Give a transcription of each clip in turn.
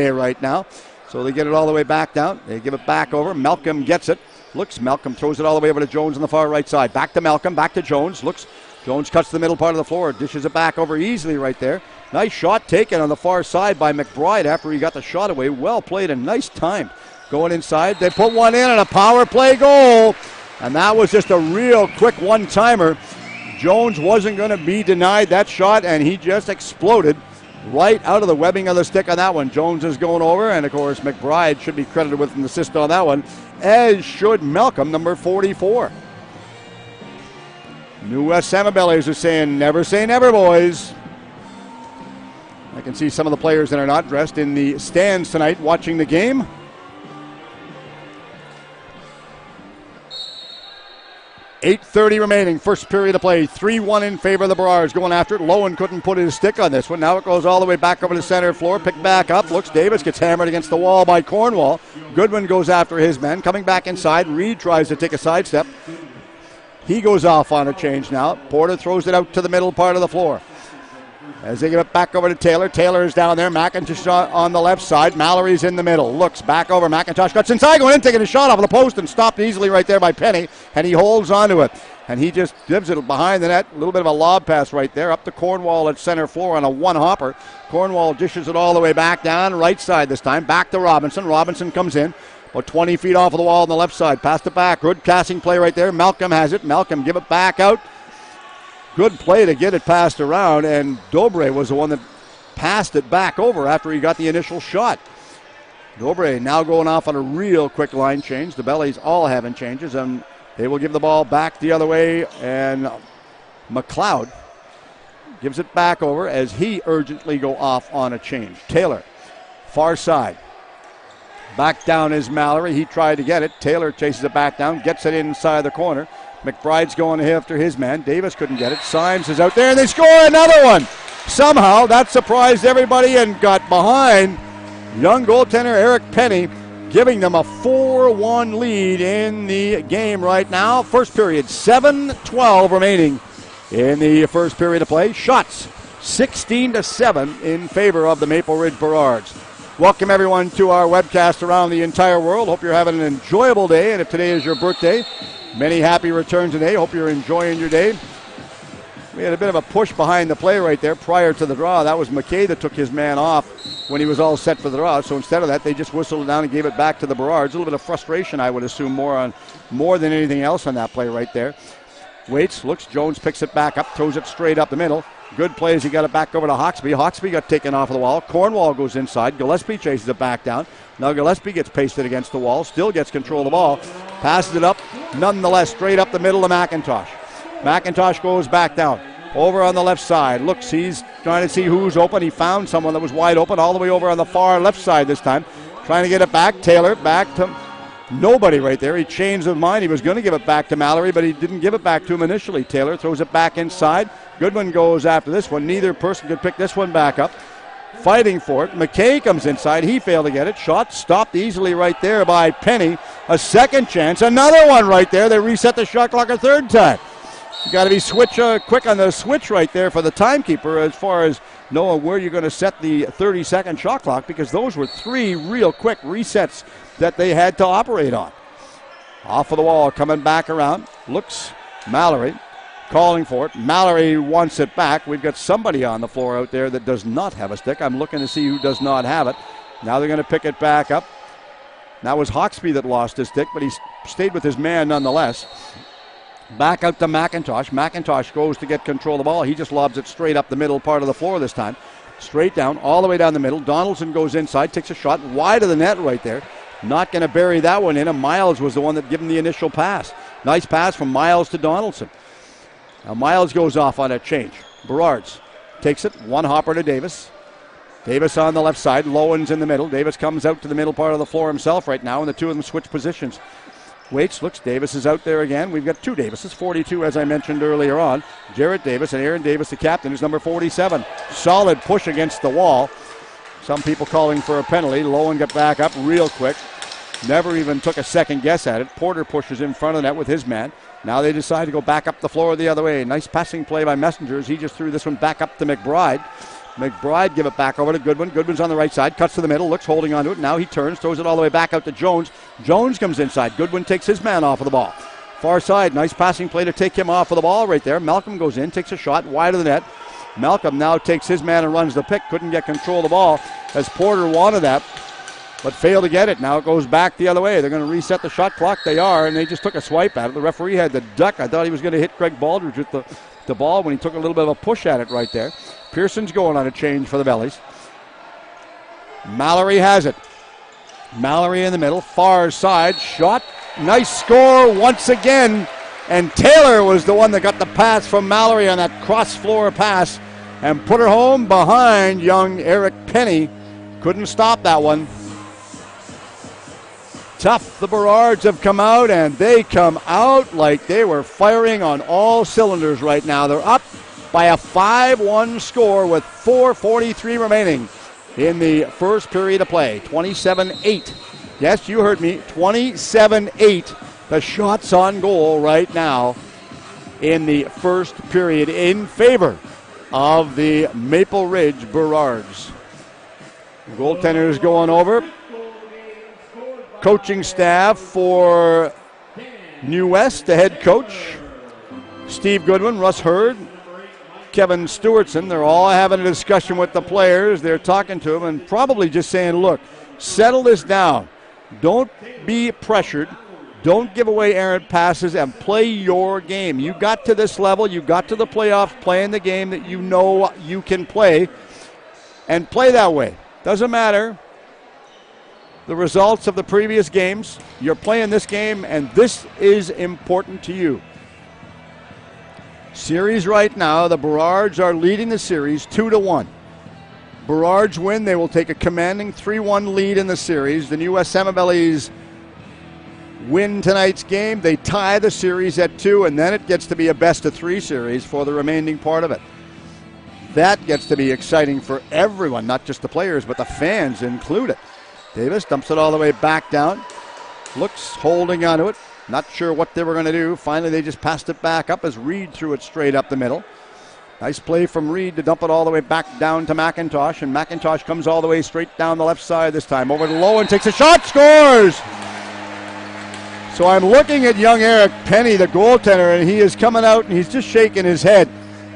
right now. So they get it all the way back down. They give it back over. Malcolm gets it. Malcolm throws it all the way over to Jones on the far right side. Back to Malcolm, back to Jones. Jones cuts the middle part of the floor, dishes it back over easily right there. Nice shot taken on the far side by McBride after he got the shot away. Well played and nice time. Going inside, they put one in and a power play goal. And that was just a real quick one-timer. Jones wasn't going to be denied that shot, and he just exploded right out of the webbing of the stick on that one. Jones is going over, and of course McBride should be credited with an assist on that one, as should Malcolm, number 44. New West Salmon Bellies are saying, never say never, boys. I can see some of the players that are not dressed in the stands tonight watching the game. .8:30 remaining, first period of play. 3-1 in favor of the Burrards. Going after it. Lowen couldn't put his stick on this one. Now it goes all the way back over the center floor. Picked back up. Davis gets hammered against the wall by Cornwall. Goodwin goes after his men. Coming back inside. Reed tries to take a sidestep. He goes off on a change now. Porter throws it out to the middle part of the floor. As they give it back over to Taylor. Taylor is down there. McIntosh on the left side. Mallory's in the middle. Looks back over. McIntosh cuts inside. Going in, taking a shot off of the post and stopped easily right there by Penny. And he holds onto it. And he just gives it behind the net. A little bit of a lob pass right there. Up to Cornwall at center floor on a one-hopper. Cornwall dishes it all the way back down. Right side this time. Back to Robinson. Robinson comes in. About 20 feet off of the wall on the left side. Passed it back. Good passing play right there. Malcolm has it. Malcolm give it back out. Good play to get it passed around, and Dobre was the one that passed it back over after he got the initial shot. Dobre now going off on a real quick line change. The Bellies all having changes, and they will give the ball back the other way, and McLeod gives it back over as he urgently go off on a change. Taylor, far side. Back down is Mallory. He tried to get it. Taylor chases it back down, gets it inside the corner. McBride's going after his man. Davis couldn't get it. Symes is out there, and they score another one. Somehow that surprised everybody and got behind young goaltender Eric Penny, giving them a 4-1 lead in the game right now. First period, 7:12 remaining in the first period of play. Shots 16-7 in favor of the Maple Ridge Burrards. Welcome everyone to our webcast around the entire world. Hope you're having an enjoyable day, and if today is your birthday, many happy returns today. Hope you're enjoying your day. We had a bit of a push behind the play right there prior to the draw. That was McKay that took his man off when he was all set for the draw. So instead of that, they just whistled it down and gave it back to the Burrards. A little bit of frustration, I would assume, more than anything else on that play right there. Waits, looks, Jones picks it back up, throws it straight up the middle. Good play as he got it back over to Hawksby. Hawksby got taken off of the wall. Cornwall goes inside. Gillespie chases it back down. Now Gillespie gets pasted against the wall, still gets control of the ball, passes it up, nonetheless, straight up the middle to McIntosh. McIntosh goes back down, over on the left side. Looks, he's trying to see who's open. He found someone that was wide open all the way over on the far left side this time. Trying to get it back. Taylor back to nobody right there. He changed his mind. He was going to give it back to Mallory, but he didn't give it back to him initially. Taylor throws it back inside. Goodwin goes after this one. Neither person could pick this one back up. Fighting for it. McKay comes inside. He failed to get it. Shot stopped easily right there by Penny. A second chance. Another one right there. They reset the shot clock a third time. You got to be quick on the switch right there for the timekeeper as far as knowing where you're going to set the 30-second shot clock, because those were three real quick resets that they had to operate on. Off of the wall, coming back around. Looks, Mallory calling for it. Mallory wants it back. We've got somebody on the floor out there that does not have a stick. I'm looking to see who does not have it. Now they're going to pick it back up. That was Hawksby that lost his stick, but he stayed with his man nonetheless. Back out to McIntosh. McIntosh goes to get control of the ball. He just lobs it straight up the middle part of the floor this time. Straight down, all the way down the middle. Donaldson goes inside, takes a shot wide of the net right there. Not going to bury that one in. And Miles was the one that gave him the initial pass. Nice pass from Miles to Donaldson. Now Miles goes off on a change. Burrards takes it. One hopper to Davis. Davis on the left side. Lowen's in the middle. Davis comes out to the middle part of the floor himself right now, and the two of them switch positions. Waits, looks, Davis is out there again. We've got two Davises, 42 as I mentioned earlier on. Jarrett Davis and Aaron Davis, the captain, is number 47. Solid push against the wall. Some people calling for a penalty. Lowen got back up real quick. Never even took a second guess at it. Porter pushes in front of the net with his man. Now they decide to go back up the floor the other way. Nice passing play by Messengers. He just threw this one back up to McBride. McBride give it back over to Goodwin. Goodwin's on the right side, cuts to the middle, looks holding onto it. Now he turns, throws it all the way back out to Jones. Jones comes inside. Goodwin takes his man off of the ball. Far side, nice passing play to take him off of the ball right there. Malcolm goes in, takes a shot wide of the net. Malcolm now takes his man and runs the pick. Couldn't get control of the ball as Porter wanted that, but failed to get it. Now it goes back the other way. They're going to reset the shot clock. They are, and they just took a swipe at it. The referee had the duck. I thought he was going to hit Craig Baldridge with the ball when he took a little bit of a push at it right there. Pearson's going on a change for the Bellies. Mallory has it. Mallory in the middle, far side, shot. Nice score once again. And Taylor was the one that got the pass from Mallory on that cross-floor pass and put her home behind young Eric Penny. Couldn't stop that one. Tough. The Burrards have come out, and they come out like they were firing on all cylinders right now. They're up by a 5-1 score with 4:43 remaining in the first period of play. 27-8. Yes, you heard me. 27-8. The shots on goal right now in the first period in favor of the Maple Ridge Burrards. The goaltenders going over. Coaching staff for New West, the head coach, Steve Goodwin, Russ Hurd, Kevin Stewartson. They're all having a discussion with the players. They're talking to them and probably just saying, look, settle this down. Don't be pressured. Don't give away errant passes and play your game. You got to this level. You got to the playoffs playing the game that you know you can play, and play that way. Doesn't matter the results of the previous games. You're playing this game, and this is important to you. Series right now, the Burrards are leading the series 2-1. Burrards win. They will take a commanding 3-1 lead in the series. The New West Salmon Bellies win tonight's game. They tie the series at 2, and then it gets to be a best-of-3 series for the remaining part of it. That gets to be exciting for everyone, not just the players, but the fans included. Davis dumps it all the way back down. Looks holding onto it. Not sure what they were going to do. Finally, they just passed it back up as Reed threw it straight up the middle. Nice play from Reed to dump it all the way back down to McIntosh, and McIntosh comes all the way straight down the left side this time. Over to Lowen, takes a shot, scores! So I'm looking at young Eric Penny, the goaltender, and he is coming out and he's just shaking his head.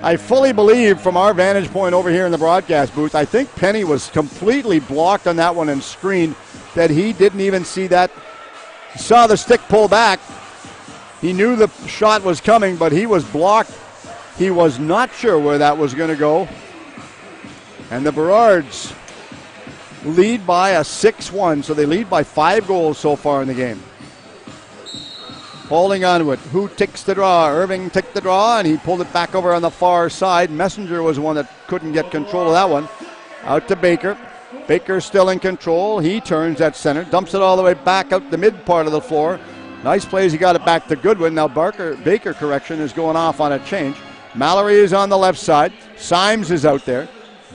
I fully believe from our vantage point over here in the broadcast booth, I think Penny was completely blocked on that one and screened, that he didn't even see that. He saw the stick pull back. He knew the shot was coming, but he was blocked. He was not sure where that was going to go. And the Burrards lead by a 6-1, so they lead by 5 goals so far in the game. Holding on to it. Who takes the draw? Irving took the draw, and he pulled it back over on the far side. Messenger was one that couldn't get control of that one. Out to Baker. Baker's still in control. He turns at center, dumps it all the way back out the mid part of the floor. Nice plays. He got it back to Goodwin. Now Baker, is going off on a change. Mallory is on the left side. Symes is out there.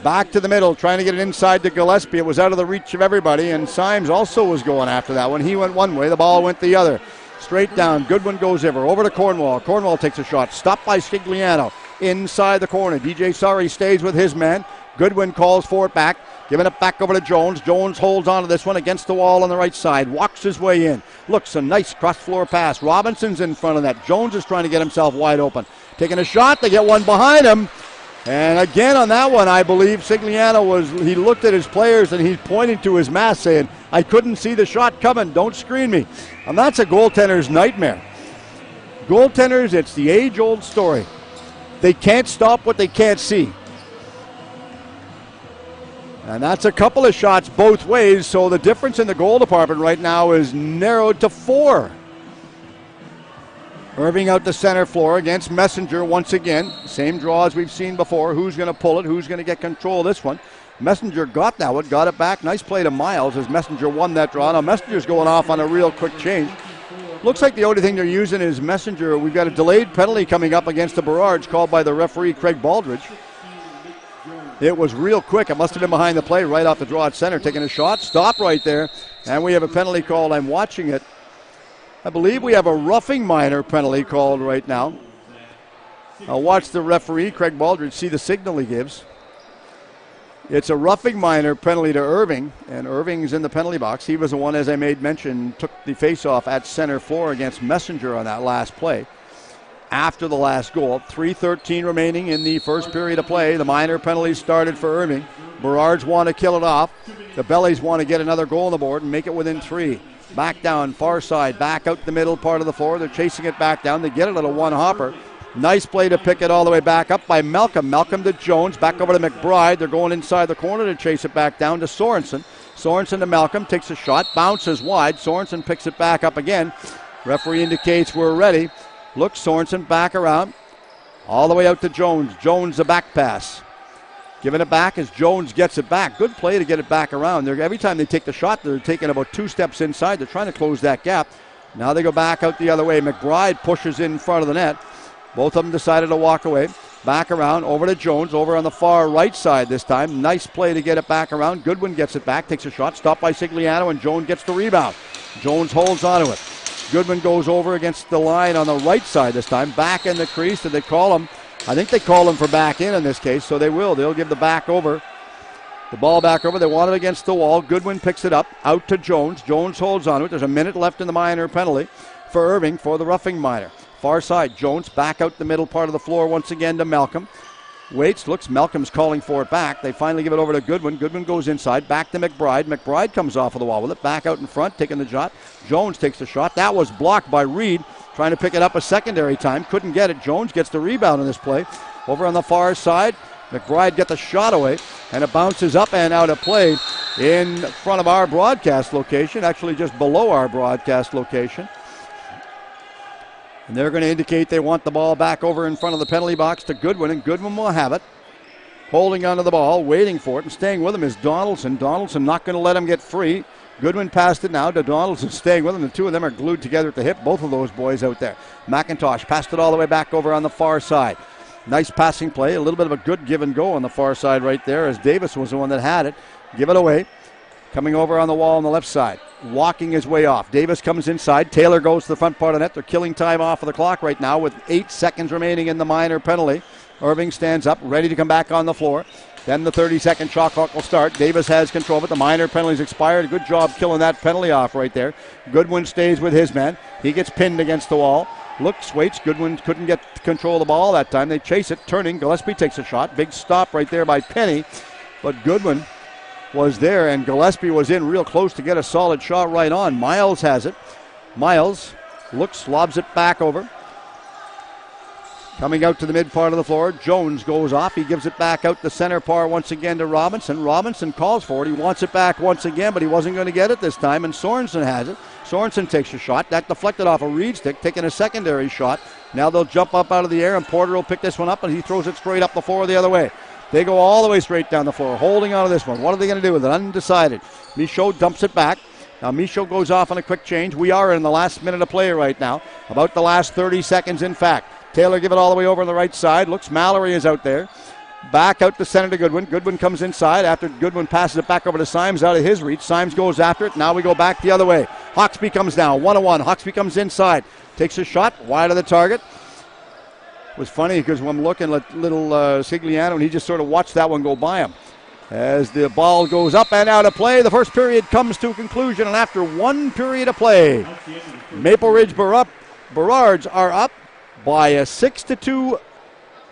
Back to the middle, trying to get it inside to Gillespie. It was out of the reach of everybody, and Symes also was going after that one. He went one way. The ball went the other. Straight down. Goodwin goes over to Cornwall. Cornwall takes a shot. Stopped by Scigliano. Inside the corner. DJ Surrey stays with his man. Goodwin calls for it back. Giving it back over to Jones. Jones holds on to this one against the wall on the right side. Walks his way in. Looks, a nice cross-floor pass. Robinson's in front of that. Jones is trying to get himself wide open. Taking a shot. They get one behind him. And again on that one, I believe Scigliano he looked at his players and he's pointing to his mask saying, I couldn't see the shot coming. Don't screen me. And that's a goaltender's nightmare. Goaltenders, it's the age-old story. They can't stop what they can't see. And that's a couple of shots both ways, so the difference in the goal department right now is narrowed to 4. Irving out the center floor against Messenger once again. Same draw as we've seen before. Who's going to pull it? Who's going to get control of this one? Messenger got that one, got it back. Nice play to Miles as Messenger won that draw. Now Messenger's going off on a real quick change. Looks like the only thing they're using is Messenger. We've got a delayed penalty coming up against the Burrards called by the referee, Craig Baldridge. It was real quick. It must have been behind the play right off the draw at center. Taking a shot. Stop right there. And we have a penalty called. I'm watching it. I believe we have a roughing minor penalty called right now. I'll watch the referee, Craig Baldridge, see the signal he gives. It's a roughing minor penalty to Irving, and Irving's in the penalty box. He was the one, as I made mention, took the faceoff at center floor against Messenger on that last play. After the last goal, 3:13 remaining in the first period of play. The minor penalties started for Irving. Burrards want to kill it off. The Bellies want to get another goal on the board and make it within 3. Back down, far side, back out the middle part of the floor. They're chasing it back down. They get it at a one-hopper. Nice play to pick it all the way back up by Malcolm. Malcolm to Jones, back over to McBride. They're going inside the corner to chase it back down to Sorensen. Sorensen to Malcolm, takes a shot, bounces wide. Sorensen picks it back up again. Referee indicates we're ready. Look, Sorensen back around. All the way out to Jones. Jones, the back pass. Giving it back as Jones gets it back. Good play to get it back around. Every time they take the shot, they're taking about 2 steps inside. They're trying to close that gap. Now they go back out the other way. McBride pushes in front of the net. Both of them decided to walk away. Back around, over to Jones, over on the far right side this time. Nice play to get it back around. Goodwin gets it back, takes a shot, stopped by Sigliano, and Jones gets the rebound. Jones holds onto it. Goodwin goes over against the line on the right side this time. Back in the crease. Did they call him? I think they call him for back in this case, so they will. They'll give the back over. The ball back over. They want it against the wall. Goodwin picks it up, out to Jones. Jones holds onto it. There's a minute left in the minor penalty for Irving for the roughing minor. Far side, Jones back out the middle part of the floor once again to Malcolm. Waits, looks, Malcolm's calling for it back. They finally give it over to Goodwin. Goodwin goes inside, back to McBride. McBride comes off of the wall with it, back out in front, taking the shot. Jones takes the shot. That was blocked by Reed, trying to pick it up a secondary time. Couldn't get it. Jones gets the rebound in this play. Over on the far side, McBride got the shot away, and it bounces up and out of play in front of our broadcast location, actually just below our broadcast location. And they're going to indicate they want the ball back over in front of the penalty box to Goodwin, and Goodwin will have it. Holding onto the ball, waiting for it, and staying with him is Donaldson. Donaldson not going to let him get free. Goodwin passed it now to Donaldson, staying with him. The two of them are glued together at the hip, both of those boys out there. McIntosh passed it all the way back over on the far side. Nice passing play, a little bit of a good give and go on the far side right there, as Davis was the one that had it. Give it away. Coming over on the wall on the left side. Walking his way off. Davis comes inside. Taylor goes to the front part of the net. They're killing time off of the clock right now with 8 seconds remaining in the minor penalty. Irving stands up, ready to come back on the floor. Then the 30-second shot clock will start. Davis has control of it. The minor penalty's expired. Good job killing that penalty off right there. Goodwin stays with his man. He gets pinned against the wall. Looks, waits. Goodwin couldn't get control of the ball that time. They chase it. Turning. Gillespie takes a shot. Big stop right there by Penny. But Goodwin was there, and Gillespie was in real close to get a solid shot right on. Miles has it. Miles looks, lobs it back over. Coming out to the mid part of the floor, Jones goes off. He gives it back out the center part once again to Robinson. Robinson calls for it. He wants it back once again, but he wasn't going to get it this time, and Sorensen has it. Sorensen takes a shot. That deflected off a Reed stick, taking a secondary shot. Now they'll jump up out of the air, and Porter will pick this one up, and he throws it straight up the floor the other way. They go all the way straight down the floor, holding on to this one. What are they going to do with it? Undecided. Michaud dumps it back. Now Michaud goes off on a quick change. We are in the last minute of play right now. About the last 30 seconds, in fact. Taylor give it all the way over on the right side. Looks, Mallory is out there. Back out to center to Goodwin. Goodwin comes inside. After Goodwin passes it back over to Symes out of his reach. Symes goes after it. Now we go back the other way. Hawksby comes down. 1-1. Hawksby comes inside. Takes a shot wide of the target. It was funny because when I'm looking at little Sigliano, and he just sort of watched that one go by him. As the ball goes up and out of play, the first period comes to a conclusion, and after 1 period of play, Maple Ridge Burrards are up by a 6-2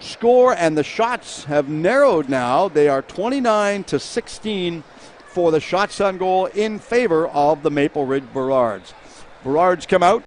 score, and the shots have narrowed now. They are 29-16 for the shots on goal in favor of the Maple Ridge Burrards. Burrards come out.